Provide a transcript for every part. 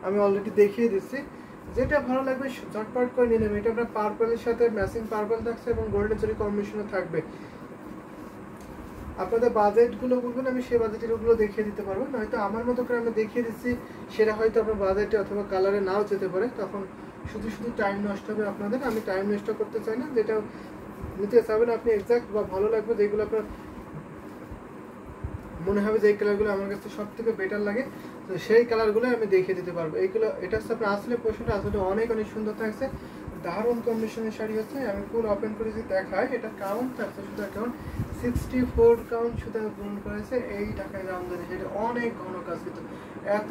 আমি অলরেডি দেখিয়ে দিচ্ছি। যেটা ভালো লাগবে ঝটপট করে নিয়ে নেবেন। এটা আপনার পার্পলের সাথে ম্যাচিং পার্পল থাকছে এবং গোল্ডেন জরি কম্বিনেশনও থাকবে। আপনাদের বাজেটগুলো বলবেন, আমি সেই বাজেটেরগুলো দেখিয়ে দিতে পারবো, নয়তো আমার মতো করে আমি দেখিয়ে দিচ্ছি, সেটা হয়তো আপনার বাজেটে অথবা কালারে নাও যেতে পারে, তখন শুধু শুধু টাইম নষ্ট হবে আপনাদের। আমি টাইম নষ্ট করতে চাই না। যেটা নিতে চাবেন আপনি এক্সাক্ট বা ভালো লাগবে, যেগুলো আপনার মনে হবে যে এই কালারগুলো আমার কাছে সব থেকে বেটার লাগে, তো সেই কালারগুলো আমি দেখিয়ে দিতে পারবো। এইগুলো এটা হচ্ছে আপনার আসলে পোশাকটা আসলে অনেক অনেক সুন্দর থাকছে, দারুণ কম্বিনেশনের শাড়ি হচ্ছে। আমি ফুল ওপেন করে যদি দেখাই, এটা কাউন্ট থাকছে সুতা কাউন্ট 64 কাউন্ট সুতা পূরণ করেছে। এই টাকায় আমদানি, সেটা অনেক ঘন কাজ, কিন্তু এত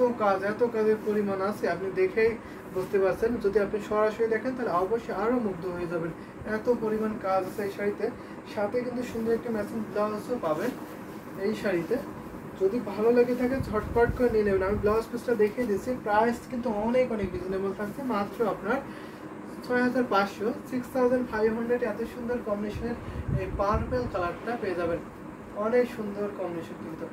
কাজের পরিমাণ আছে আপনি দেখেই বুঝতে পারছেন। যদি আপনি সরাসরি দেখেন তাহলে অবশ্যই আরও মুগ্ধ হয়ে যাবেন, এত পরিমাণ কাজ আছে এই শাড়িতে। সাথে কিন্তু সুন্দর একটা ম্যাচিং ব্লাউজও পাবেন এই শাড়িতে। যদি ভালো লেগে থাকে ঝটপট করে নিয়ে নেবেন। আমি ব্লাউজ পিসটা দেখিয়ে দিচ্ছি, প্রাইস কিন্তু অনেক অনেক রিজনেবল থাকছে, মাত্র আপনার 6500, 6500 এত সুন্দর কম্বিনেশনের এই পার্পল কালারটা পেয়ে যাবেন। অনেক সুন্দর কম্বিনেশন, কিন্তু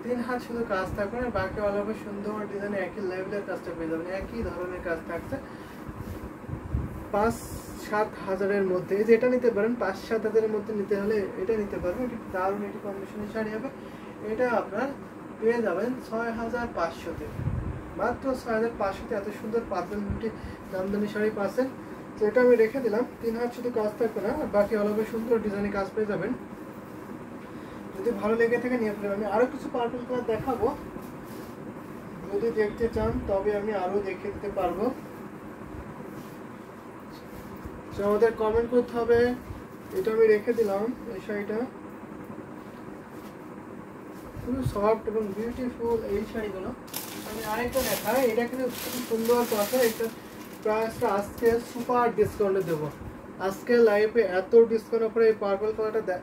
3 হাত শুধু কাজ থাকবে না, বাকি অল ওভার সুন্দর ডিজাইনে একই লেভেলের কাজটা পেয়ে যাবেন, একই ধরনের কাজ থাকছে। 5-7 হাজারের মধ্যে যেটা নিতে পারেন, 5-7 হাজারের মধ্যে নিতে হলে এটা নিতে পারবেন। এটা দারুণ একটি কম্বিনেশনের শাড়ি হবে। এটা আপনার পেয়ে যাবেন 6500-তে, মাত্র 6500-তে এত সুন্দর পার্পল বিউটি জামদানি শাড়ি পাচ্ছেন। তো এটা আমি রেখে দিলাম। 3 হাত শুধু কাজ থাকবে না, বাকি অল ওভার সুন্দর ডিজাইনে কাজ পেয়ে যাবেন। যদি ভালো লেগে থাকে নিয়ে ফেলবেন। আমি আরও কিছু পার্পল কালার দেখাবো, যদি দেখতে চান তবে আমি আরও দেখিয়ে দিতে পারবো। আমাদের কমেন্ট করতে হবে। এটা আমি রেখে দিলাম, এই শাড়িটা খুবই সফট এবং বিউটিফুল এই শাড়িগুলো। আমি আরেকটা দেখাই, এটা কিন্তু খুব সুন্দর কথা। এটা প্রাইসটা আজকে সুপার ডিসকাউন্টে দেবো। আজকে লাইভে এত ডিসকাউন্ট পরে এই পার্পল কালারটা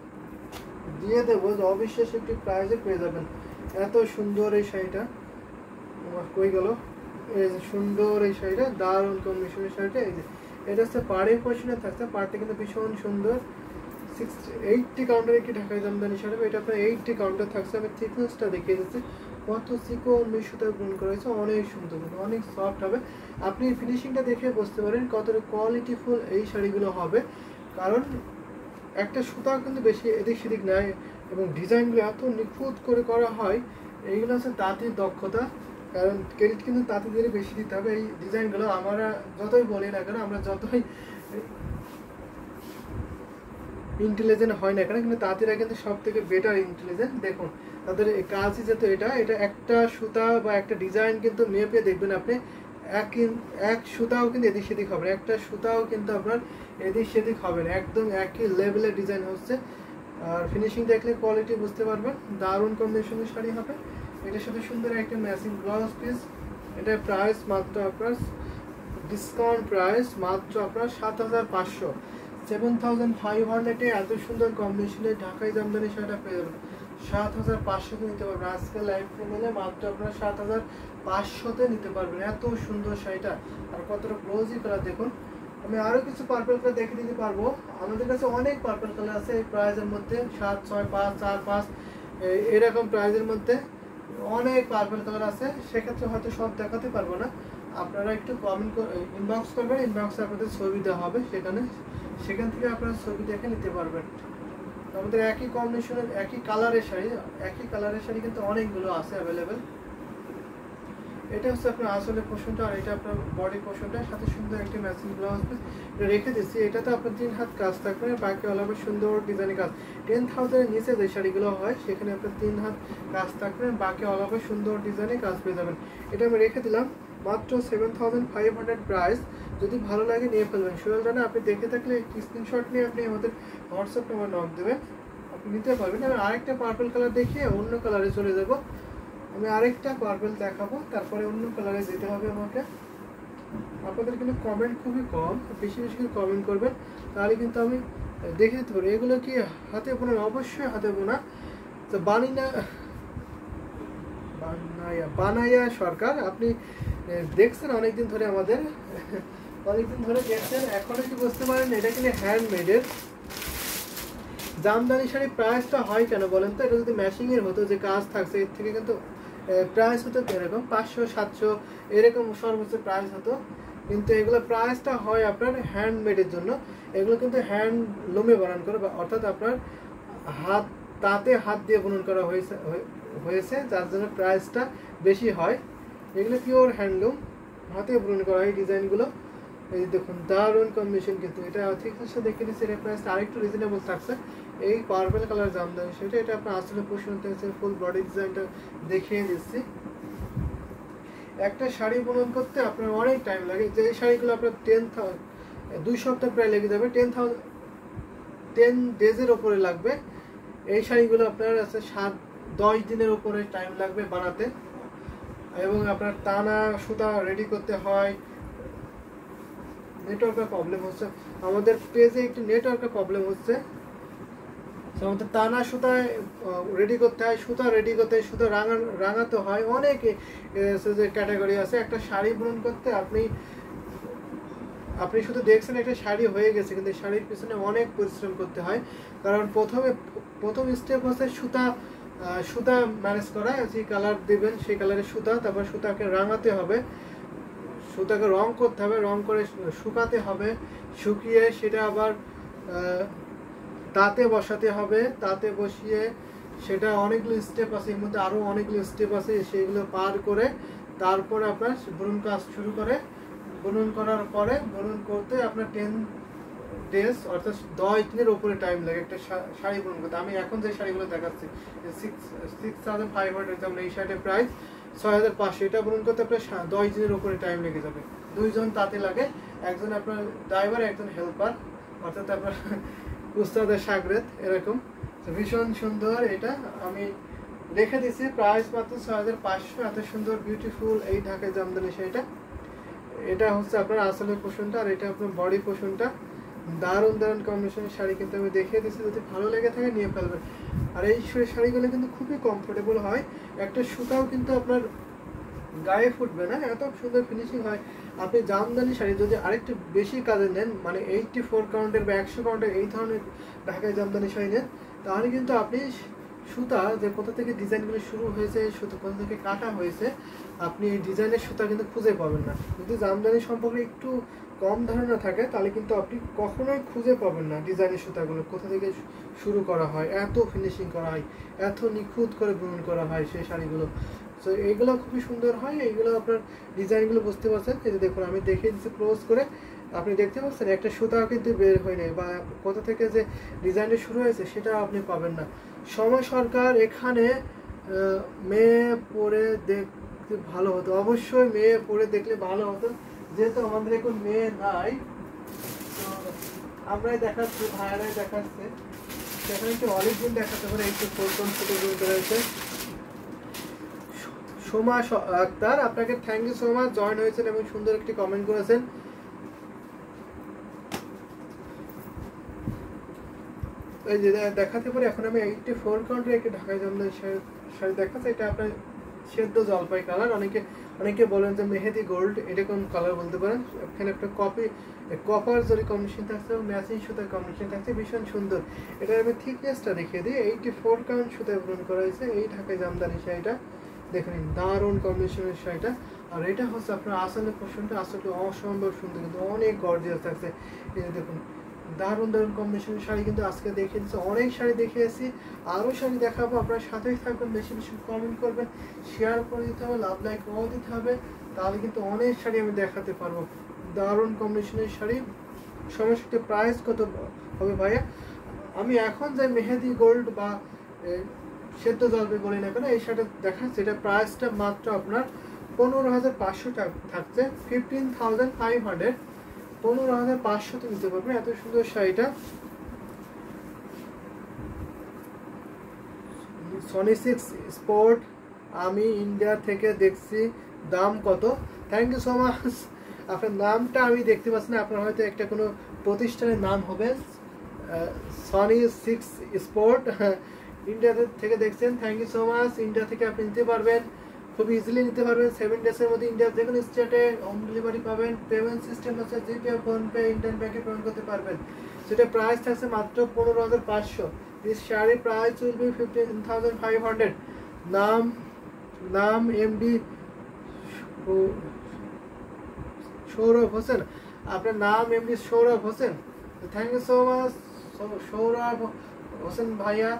দিয়ে দেবো যে অবিশ্বাস্য একটি প্রাইসে পেয়ে যাবেন। এত সুন্দর এই শাড়িটা, কই গেল, এই যে সুন্দর এই শাড়িটা, দারুণ কম্বিনেশনের শাড়িটা। এই যে এটা হচ্ছে পাড়ের পশনে থাকছে, পাড়টা কিন্তু ভীষণ সুন্দর। 80 কাউন্টার একটি ঢাকাই জামদানি শাড়ি, এটা আপনার 80 কাউন্টার থাকছে। আমি থিকনেসটা দেখিয়ে দিচ্ছি, কত চিকন মিশুতে গুণ করেছে, অনেক সুন্দর, অনেক সফট হবে। আপনি ফিনিশিংটা দেখে বুঝতে পারেন কতটা কোয়ালিটিফুল এই শাড়িগুলো হবে, কারণ একটা সুতা কিন্তু বেশি এদিক সেদিক নেয় এবং ডিজাইনগুলো এত নিখুঁত করে করা হয়। এইগুলো হচ্ছে তাঁতির দক্ষতা, কারণ ক্রেডিট কিন্তু তাঁতিদের বেশি দিতে হবে। এই ডিজাইনগুলো আমরা যতই বলি না কেন, আমরা যতই ইন্টেলিজেন্ট হয় না কেন, কিন্তু তাঁতিরা কিন্তু সব থেকে বেটার ইন্টেলিজেন্ট। দেখুন তাদের কাজই যেহেতু এটা একটা সুতা বা একটা ডিজাইন কিন্তু মেপে দেখবেন আপনি, এক সুতাও কিন্তু এদিক সেদিক হবে না, একটা সুতাও কিন্তু আপনার এদিক সেদিক হবে না, একদম একই লেভেলের ডিজাইন হচ্ছে। আর ফিনিশিং দেখলে কোয়ালিটি বুঝতে পারবেন, দারুণ কম্বিনেশনের শাড়ি হবে। এটার সাথে সুন্দর একটা ম্যাচিং ব্লাউজ পিস। এটার প্রাইস মাত্র আপনার ডিসকাউন্ট প্রাইস মাত্র আপনার 7500, 7500-এ এত সুন্দর কম্বিনেশনের ঢাকাই জামদানি শাড়িটা পেয়ে যাবেন। 7500-তে নিতে পারবেন। আজকে লাইভ নিলে মাত্র আপনার 7500-তে নিতে পারবেন। এত সুন্দর শাড়িটা, আর কতটা ব্লাউজি কালার দেখুন। আমি আরও কিছু পার্পল কালার দেখে দিতে পারবো। আমাদের কাছে অনেক পার্পল কালার আছে এই প্রাইজের মধ্যে, 7, 6, 5, 4, 5 এরকম প্রাইজের মধ্যে অনেক পার্পল কালার আছে। সেক্ষেত্রে হয়তো সব দেখাতে পারবো না, আপনারা একটু কমেন্ট ইনবক্স করবেন, ইনবক্সে আপনাদের ছবি দেওয়া হবে, সেখান থেকে আপনারা ছবি দেখে নিতে পারবেন। আমাদের একই কম্বিনেশনের একই কালারের শাড়ি কিন্তু অনেকগুলো আছে অ্যাভেলেবেল। এটা হচ্ছে আপনার আসলে পোর্শনটা, আর এটা আপনার বডি পোর্শনটা, সাথে সুন্দর একটি ম্যাচিং ব্লাউজ পিস রেখে দিচ্ছি। এটাতে আপনার 3 হাত কাজ থাকবে, বাকি অল ওভার সুন্দর ডিজাইনের কাজ। 10,000-এর নিচে যে শাড়িগুলো হয় সেখানে আপনার 3 হাত কাজ থাকবে, বাকি অল ওভার সুন্দর ডিজাইনের কাজ পেয়ে যাবেন। এটা আমি রেখে দিলাম মাত্র 7500 প্রাইস। যদি ভালো লাগে নিয়ে ফেলবেন। সোহেল জানা আপনি দেখে থাকলে একটি স্ক্রিনশট নিয়ে আপনি আমাদের হোয়াটসঅ্যাপ নাম্বার নক দেবেন, আপনি নিতে পারবেন। আমি আরেকটা পার্পল কালার দেখিয়ে অন্য কালারে চলে যাব। আমি আরেকটা পার্পল দেখাবো, তারপরে অন্য কালারে যেতে হবে আমাকে। আপনাদের কিন্তু কমেন্ট খুবই কম, বেশি বেশি করে কমেন্ট করবেন, তাহলে কিন্তু আমি দেখে দিতে পারি। এগুলো কি হাতে বোনা? অবশ্যই হাতে বোনা। তো বানাইয়া সরকার, আপনি দেখছেন অনেকদিন ধরে, অনেকদিন ধরে দেখছেন, এখনো কি বুঝতে পারেন এটা কিন্তু হ্যান্ডমেডের জামদানি শাড়ি। প্রাইসটা হয় কেন বলেন তো? এটা যদি ম্যাচিংয়ের হতো, যে কাজ থাকছে, এর থেকে কিন্তু প্রাইস হতো এরকম 500-700 এরকম সর্বোচ্চ প্রাইস হতো, কিন্তু এগুলো প্রাইসটা হয় আপনার হ্যান্ডমেডের জন্য। এগুলো কিন্তু হ্যান্ডলুমে বানান করে, অর্থাৎ আপনার হাত দিয়ে বুনন করা হয়েছে যার জন্য প্রাইসটা বেশি হয়। এগুলো পিওর হ্যান্ডলুম, হাতে বুনন করা হয় ডিজাইনগুলো। এই দেখুন দারুণ কম্বিনেশন, কিন্তু এটা ঠিক আছে দেখে নিচ্ছি, এটা প্রাইসটা আরেকটু রিজনেবল থাকছে। এই পার্পল কালার জামদানি সেটা, এটা আপনার আসলে পোষণ থেকে ফুল বডি ডিজাইনটা দেখিয়ে দিচ্ছি। একটা শাড়ি বুনন করতে আপনার অনেক টাইম লাগে, যে শাড়িগুলো আপনার 2 সপ্তাহ প্রায় লেগে যাবে, 10 ডেজের ওপরে লাগবে। এই শাড়িগুলো আপনার আছে 7-10 দিনের উপরে টাইম লাগবে বানাতে, এবং আপনার টানা সুতা রেডি করতে হয়। নেটওয়ার্কের প্রবলেম হচ্ছে আমাদের পেজে, একটু নেটওয়ার্কের প্রবলেম হচ্ছে। আমাদের টানা সুতা রেডি করতে হয়, সুতা রেডি করতে হয়, সুতা রাঙাতে হয়, অনেক ক্যাটাগরি আছে। একটা শাড়ি বুনন করতে আপনি শুধু দেখছেন একটা শাড়ি হয়ে গেছে, কিন্তু শাড়ির পিছনে অনেক পরিশ্রম করতে হয়। কারণ প্রথম স্টেপ হচ্ছে সুতা ম্যানেজ করা, যে কালার দেবেন সেই কালারের সুতা, তারপর সুতাকে রাঙাতে হবে, সুতাকে রং করতে হবে, রং করে শুকাতে হবে, শুকিয়ে সেটা আবার তাতে বসাতে হবে, তাতে বসিয়ে সেটা অনেকগুলো স্টেপ আছে, এর মধ্যে আরও অনেকগুলো স্টেপ আছে, সেগুলো পার করে তারপরে আপনার বুনন কাজ শুরু করে। বুনন করার পরে বুনন করতে আপনার 10 ডেজ অর্থাৎ 10 দিনের উপরে টাইম লাগে একটা শাড়ি বুনন করতে। আমি এখন যে শাড়িগুলো দেখাচ্ছি 6500, যেমন এই শাড়ির প্রাইস 6500, এটা বুনন করতে আপনার 10 দিনের উপরে টাইম লেগে যাবে। 2 জন তাতে লাগে, একজন আপনার ড্রাইভার, একজন হেল্পার, অর্থাৎ আপনার উস্তাদের শাগরেদ এরকম। ভীষণ সুন্দর, এটা আমি রেখে দিচ্ছি প্রাইস মাত্র 6500। এত সুন্দর বিউটিফুল এই ঢাকাই জামদানি শাড়িটা, এটা হচ্ছে আপনার আসলের পোষণটা, আর এটা আপনার বডি পোষণটা। দারুণ কম্বিনেশনের শাড়ি কিন্তু আমি দেখিয়ে দিচ্ছি, যদি ভালো লেগে থাকে নিয়ে ফেলবেন। আর এই শাড়িগুলো কিন্তু খুবই কমফোর্টেবল হয়, একটা সুতাও কিন্তু আপনার গায়ে ফুটবে না, এত সুন্দর ফিনিশিং হয়। আপনি জামদানি শাড়ি যদি আরেকটু বেশি কাজে নেন, মানে 84 কাউন্টের বা 100 কাউন্টের এই ধরনের ঢাকাই জামদানি শাড়ি নেন, তাহলে কিন্তু আপনি সুতা যে কোথা থেকে ডিজাইনগুলো শুরু হয়েছে, সুতো কোথা থেকে কাটা হয়েছে, আপনি এই ডিজাইনের সুতা কিন্তু খুঁজে পাবেন না। যদি জামদানি সম্পর্কে একটু কম ধারণা থাকে, তাহলে কিন্তু আপনি কখনোই খুঁজে পাবেন না ডিজাইনের সুতাগুলো কোথা থেকে শুরু করা হয়, এত ফিনিশিং করা হয়, এত নিখুঁত করে বুনন করা হয় সেই শাড়িগুলো। সো এইগুলো খুবই সুন্দর হয়, এইগুলো আপনার ডিজাইনগুলো বুঝতে পারছেন। এই যে দেখুন আমি দেখিয়ে দিচ্ছি ক্লোজ করে, আপনি দেখতে পাচ্ছেন একটা সুতাও কিন্তু বের হয় নাই, বা কোথা থেকে যে ডিজাইনটা শুরু হয়েছে সেটা আপনি পাবেন না। সময় সরকার এখানে মেয়ে পরে দেখতে ভালো হতো, অবশ্যই মেয়ে পরে দেখলে ভালো হতো, যেহেতু আমাদের এখন মেয়ে নাই, তো আমরাই দেখাচ্ছি, ভাইয়ারাই দেখাচ্ছে। সেখানে একটু অলিভ গ্রিন দেখাতে পারে, একটু ফোরটন ফুটে রয়েছে। সোমা আক্তার, আপনাকে thank you so much, join হয়েছেন এবং সুন্দর একটি কমেন্ট করেছেন। এই যে দেখাতে পারি, এখন আমি 84 কাউন্টের একটি ঢাকাই জামদানি শাড়ি দেখাচ্ছি। এটা আপনার সেদ্ধ জলপাই কালার, অনেকে বলেন যে মেহেদি গোল্ড, এটা কোন কালার বলতে পারেন। এখানে একটা কপার জরি কম্বিনেশন থাকছে, ম্যাচিং সুতার কম্বিনেশন থাকছে, ভীষণ সুন্দর। এটা আমি থিকনেসটা দেখিয়ে দিই, 84 কাউন্ট সুতায় পূরণ করা হয়েছে এই ঢাকাই জামদানি শাড়িটা। দেখে নিন দারুণ কম্বিনেশনের শাড়িটা। আর এটা হচ্ছে আপনার আসলের পোর্শনটা, আসলে অসম্ভব সুন্দর, কিন্তু অনেক গর্জিয়াস থাকছে। এই যে দেখুন দারুণ কম্বিনেশনের শাড়ি কিন্তু আজকে দেখিয়ে দিচ্ছি, অনেক শাড়ি দেখিয়েছি, আরও শাড়ি দেখাবো। আপনার সাথেই থাকবেন, বেশি বেশি কমেন্ট করবেন, শেয়ার করে দিতে হবে, লাভ লাইক করে দিতে হবে, তাহলে কিন্তু অনেক শাড়ি আমি দেখাতে পারবো। দারুণ কম্বিনেশনের শাড়ি। সমস্ত প্রাইস কত হবে ভাইয়া? আমি এখন যে মেহেদি গোল্ড বা সেদ্ধ জলপাই বলি না কেন, এই শাড়িটা দেখাচ্ছি, এটা প্রাইসটা মাত্র আপনার 15,500 টাকা থাকছে, 15,500, 15,500 নিতে পারবেন এত সুন্দর শাড়িটা। সনি 6 স্পোর্ট আমি ইন্ডিয়া থেকে দেখছি, দাম কত? Thank you so much. আপনার নামটা আমি দেখতে পাচ্ছি না, আপনার হয়তো একটা কোনো প্রতিষ্ঠানের নাম হবে। সনি 6 স্পোর্ট ইন্ডিয়া থেকে দেখছেন, thank you so much. India থেকে আপনি নিতে পারবেন, খুব ইজিলি নিতে পারবেন, 7 ডেজের মধ্যে ইন্ডিয়ার যে কোনো স্টেটে হোম ডেলিভারি পাবেন। পেমেন্ট সিস্টেম হচ্ছে জিপে, ফোনপে, ইন্ডিয়ান ব্যাংকে পেমেন্ট করতে পারবেন। সেটা প্রাইস থাকছে মাত্র 15,500। This sari price will be 15,500। নাম নাম এমডি সৌরভ হোসেন, আপনার নাম Md Sourav Hossain. Thank you so much Sourav Hossain ভাইয়া।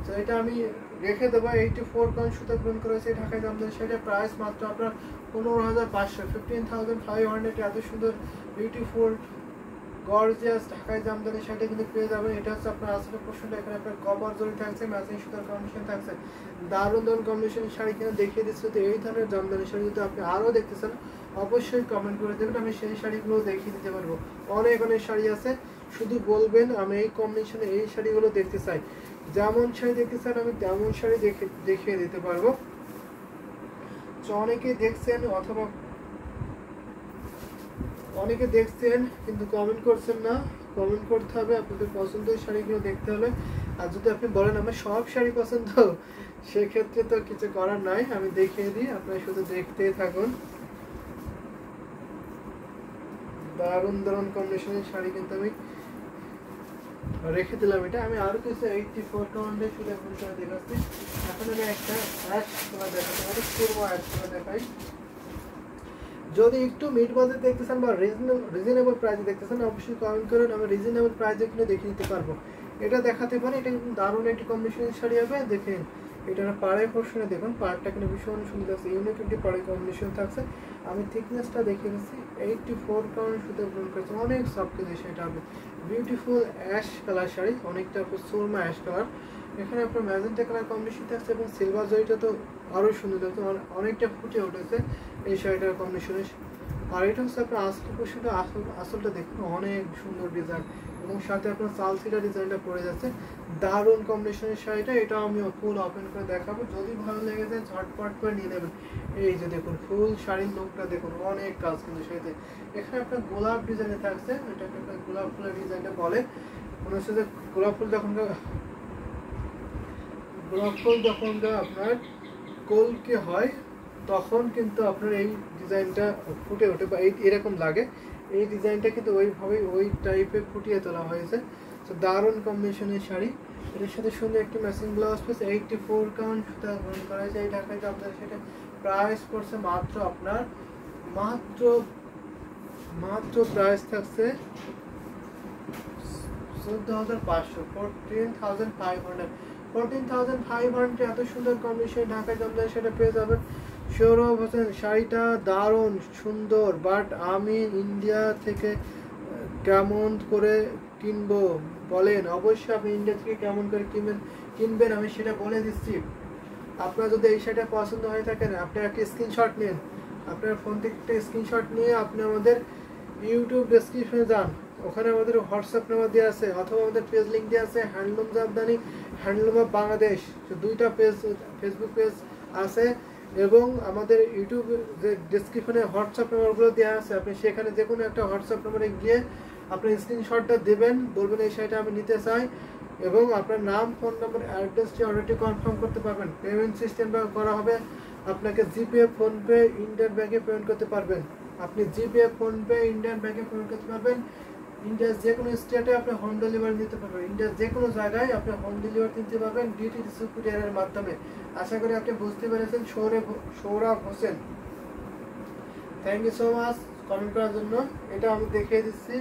তো এটা আমি রেখে দেবো। 84 কাউন্ট সুতা পূরণ করেছে ঢাকায় জামদানি শাড়িটার প্রাইস মাত্র আপনার 15,500, 15,500। এত সুন্দর বিউটিফুল গর্জিয়াস ঢাকায় জামদানি শাড়িটা কিন্তু পেয়ে যাবেন। এটা হচ্ছে আপনার আসলে পোর্শনটা, এখানে আপনার কপার জরি থাকছে, ম্যাচিং সুতার কম্বিনেশন থাকছে, দারুণ দারুণ কম্বিনেশনের শাড়ি কিনে দেখিয়ে দিচ্ছে। তো এই ধরনের জামদানি শাড়ি যদি আপনি আরও দেখতে চান অবশ্যই কমেন্ট করে দেবেন, আমি সেই শাড়িগুলো দেখিয়ে দিতে পারবো। অনেক অনেক শাড়ি আছে, শুধু বলবেন আমি এই কম্বিনেশনে এই শাড়িগুলো দেখতে চাই। যেমন শাড়ি দেখতে চান আমি তেমন শাড়ি দেখিয়ে দিতে পারবো। তো অনেকে দেখছেন অথবা অনেকে দেখছেন কিন্তু কমেন্ট করছেন না। কমেন্ট করতে হবে, আপনাদের পছন্দের শাড়িগুলো দেখতে হলে। আর যদি আপনি বলেন আমার সব শাড়ি পছন্দ, সেক্ষেত্রে তো কিছু করার নাই, আমি দেখিয়ে দিই, আপনারা শুধু দেখতেই থাকুন। দারুণ দারুণ কম্বিনেশনের শাড়ি কিন্তু আমি রেখে দিলাম। এটা আমি আরো কিছু 84 কাউন্টে শুধু এখন দেখাচ্ছি। এখন আমি একটা অ্যাশ কালার দেখাচ্ছি, আমাদের পুরো অ্যাশ কালার দেখাই। যদি একটু মিড বাজেট দেখতেছেন বা রিজনেবল প্রাইসে দেখতেছেন অবশ্যই কমেন্ট করেন, আমি রিজনেবল প্রাইসে কিনে দেখিয়ে দিতে পারবো। এটা দেখাতে পারি, এটা কিন্তু দারুণ একটি কম্বিনেশনের শাড়ি হবে। দেখেন এটার পাড়ের পোর্শনে দেখুন, পাড়টা কিন্তু ভীষণ সুন্দর আছে, ইউনিক একটি পাড়ের কম্বিনেশন থাকছে। আমি থিকনেসটা দেখিয়ে দিচ্ছি, 84 কাউন্ট সুতো পূরণ করেছে, অনেক সফট কিন্তু সেটা হবে। বিউটিফুল অ্যাশ কালার শাড়ি, অনেকটা সুরমা অ্যাশ কালার, এখানে আপনার ম্যাজেন্টা কালার কম্বিনেশন থাকছে এবং সিলভার জরিটা তো আরও সুন্দর লাগছে, অনেকটা ফুটে উঠেছে এই শাড়িটার কম্বিনেশনে। আর এটা হচ্ছে আপনার আসল পোর্শনটা, আসলটা দেখুন অনেক সুন্দর ডিজাইন এবং সাথে আপনার সালসিটা ডিজাইনটা পড়ে যাচ্ছে, দারুণ কম্বিনেশনের শাড়িটা। এটা আমি ফুল ওপেন করে দেখাবো, যদি ভালো লেগে যায় ঝটপট করে নিয়ে নেবেন। এই যে দেখুন ফুল শাড়ির লুকটা দেখুন, অনেক কাজ কিন্তু শাড়িতে। এখানে আপনার গোলাপ ডিজাইনে থাকছে, এটাকে আপনার গোলাপ ফুলের ডিজাইনটা বলে। মনে হচ্ছে যে গোলাপ ফুল যখন আপনার কলকে হয় তখন কিন্তু আপনার এই ডিজাইনটা ফুটে ওঠে বা এরকম লাগে। এই ডিজাইনটা কিন্তু ওইভাবেই ওই টাইপে ফুটিয়ে তোলা হয়েছে। তো দারুণ কম্বিনেশনের শাড়ি, এটার সাথে সুন্দর একটি ম্যাচিং ব্লাউজ পিস। 84 কাউন্ট সুতা পূরণ করা হয়েছে এই ঢাকায় জামদানি। সেটা প্রাইস পড়ছে মাত্র আপনার মাত্র প্রাইস থাকছে 14,500, 14,500। এত সুন্দর কম্বিনেশন ঢাকায় জামদানি সেটা পেয়ে যাবেন। সৌরভ হোসেন, শাড়িটা দারুণ সুন্দর, বাট আমি ইন্ডিয়া থেকে কেমন করে কিনবো বলেন? অবশ্যই আপনি ইন্ডিয়া থেকে কেমন করে কিনবেন আমি সেটা বলে দিচ্ছি। আপনার যদি এই শাড়িটা পছন্দ হয়ে থাকেন আপনি একটা স্ক্রিনশট নিন, আপনার ফোন থেকে একটা স্ক্রিনশট নিয়ে আপনি আমাদের ইউটিউব ডেসক্রিপশনে যান, ওখানে আমাদের হোয়াটসঅ্যাপ নাম্বার দেওয়া আছে অথবা আমাদের পেজ লিঙ্ক দেওয়া আছে, handloom Jamdani, handloom of Bangladesh, দুইটা পেজ, ফেসবুক পেজ আছে এবং আমাদের ইউটিউব যে ডেসক্রিপশনে হোয়াটসঅ্যাপ নাম্বারগুলো দেওয়া আছে। আপনি সেখানে যে কোনো একটা হোয়াটসঅ্যাপ নাম্বারে গিয়ে আপনি স্ক্রিনশটটা দেবেন, বলবেন এই শাড়িটা আমি নিতে চাই এবং আপনার নাম, ফোন নাম্বার, অ্যাড্রেসটি অর্ডারটি কনফার্ম করতে পারবেন। পেমেন্ট সিস্টেমটা করা হবে, আপনাকে জিপে, ফোনপে, ইন্ডিয়ান ব্যাংকে পেমেন্ট করতে পারবেন। আপনি জিপে, ফোনপে, ইন্ডিয়ান ব্যাংকে পেমেন্ট করতে পারবেন। ইন্ডিয়ার যে কোনো স্টেটে আপনি হোম ডেলিভারি নিতে পারবেন, ইন্ডিয়ার যে কোনো জায়গায় আপনি হোম ডেলিভারি নিতে পারবেন ডিটিডিসি কুরিয়ারের মাধ্যমে। আশা করি আপনি বুঝতে পেরেছেন। Sourav Hossain, thank you so much comment করার জন্য। এটা আমি দেখিয়ে দিচ্ছি,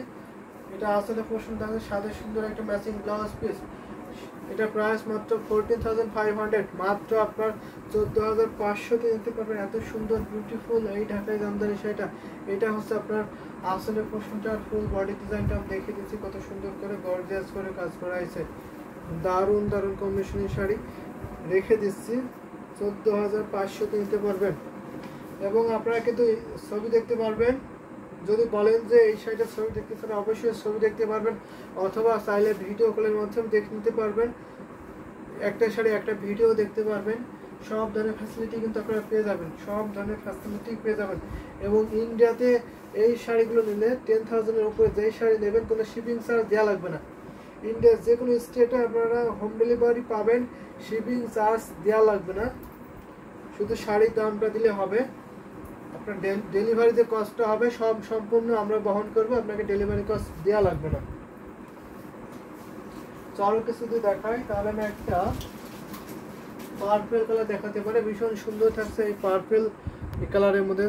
এটা আসলে প্রশ্ন থাকবে, সাথে সুন্দর একটা ম্যাচিং ব্লাউজ পিস। এটা প্রাইস মাত্র 14,500, মাত্র আপনার 14,500 নিতে পারবেন। এত সুন্দর বিউটিফুল এই ঢাকায় জামদানি শাড়িটা, এটা হচ্ছে আপনার আসলে প্রশ্নটার ফুল বডি ডিজাইনটা আমি দেখিয়ে দিচ্ছি, কত সুন্দর করে গর্জিয়াস করে কাজ করা হয়েছে। দারুণ দারুণ কম্বিনেশনের শাড়ি রেখে দিচ্ছি, 14,500 নিতে পারবেন। এবং আপনারা কিন্তু ছবি দেখতে পারবেন, যদি বলেন যে এই শাড়িটার ছবি দেখতে চান অবশ্যই ছবি দেখতে পারবেন, অথবা চাইলে ভিডিও কলের মাধ্যমে দেখে নিতে পারবেন। একটা শাড়ি একটা ভিডিও দেখতে পারবেন, সব ধরনের ফ্যাসিলিটি কিন্তু আপনারা পেয়ে যাবেন, সব ধরনের ফ্যাসিলিটি পেয়ে যাবেন। এবং ইন্ডিয়াতে এই শাড়িগুলো নিলে 10,000-এর উপরে যেই শাড়ি নেবেন কোনো শিপিং চার্জ দেওয়া লাগবে না। ইন্ডিয়ার যে কোনো স্টেটে আপনারা হোম ডেলিভারি পাবেন, শিপিং চার্জ দেওয়া লাগবে না, শুধু শাড়ির দামটা দিলে হবে। আপনার ডেলিভারি যে কস্টটা হবে সব সম্পূর্ণ আমরা বহন করবো, আপনাকে ডেলিভারি কস্ট দেওয়া লাগবে না। চলো কিছু যদি দেখাই, তাহলে আমি একটা পার্পল কালার দেখাতে পারে, ভীষণ সুন্দর থাকছে এই পার্পল এই কালারের মধ্যে।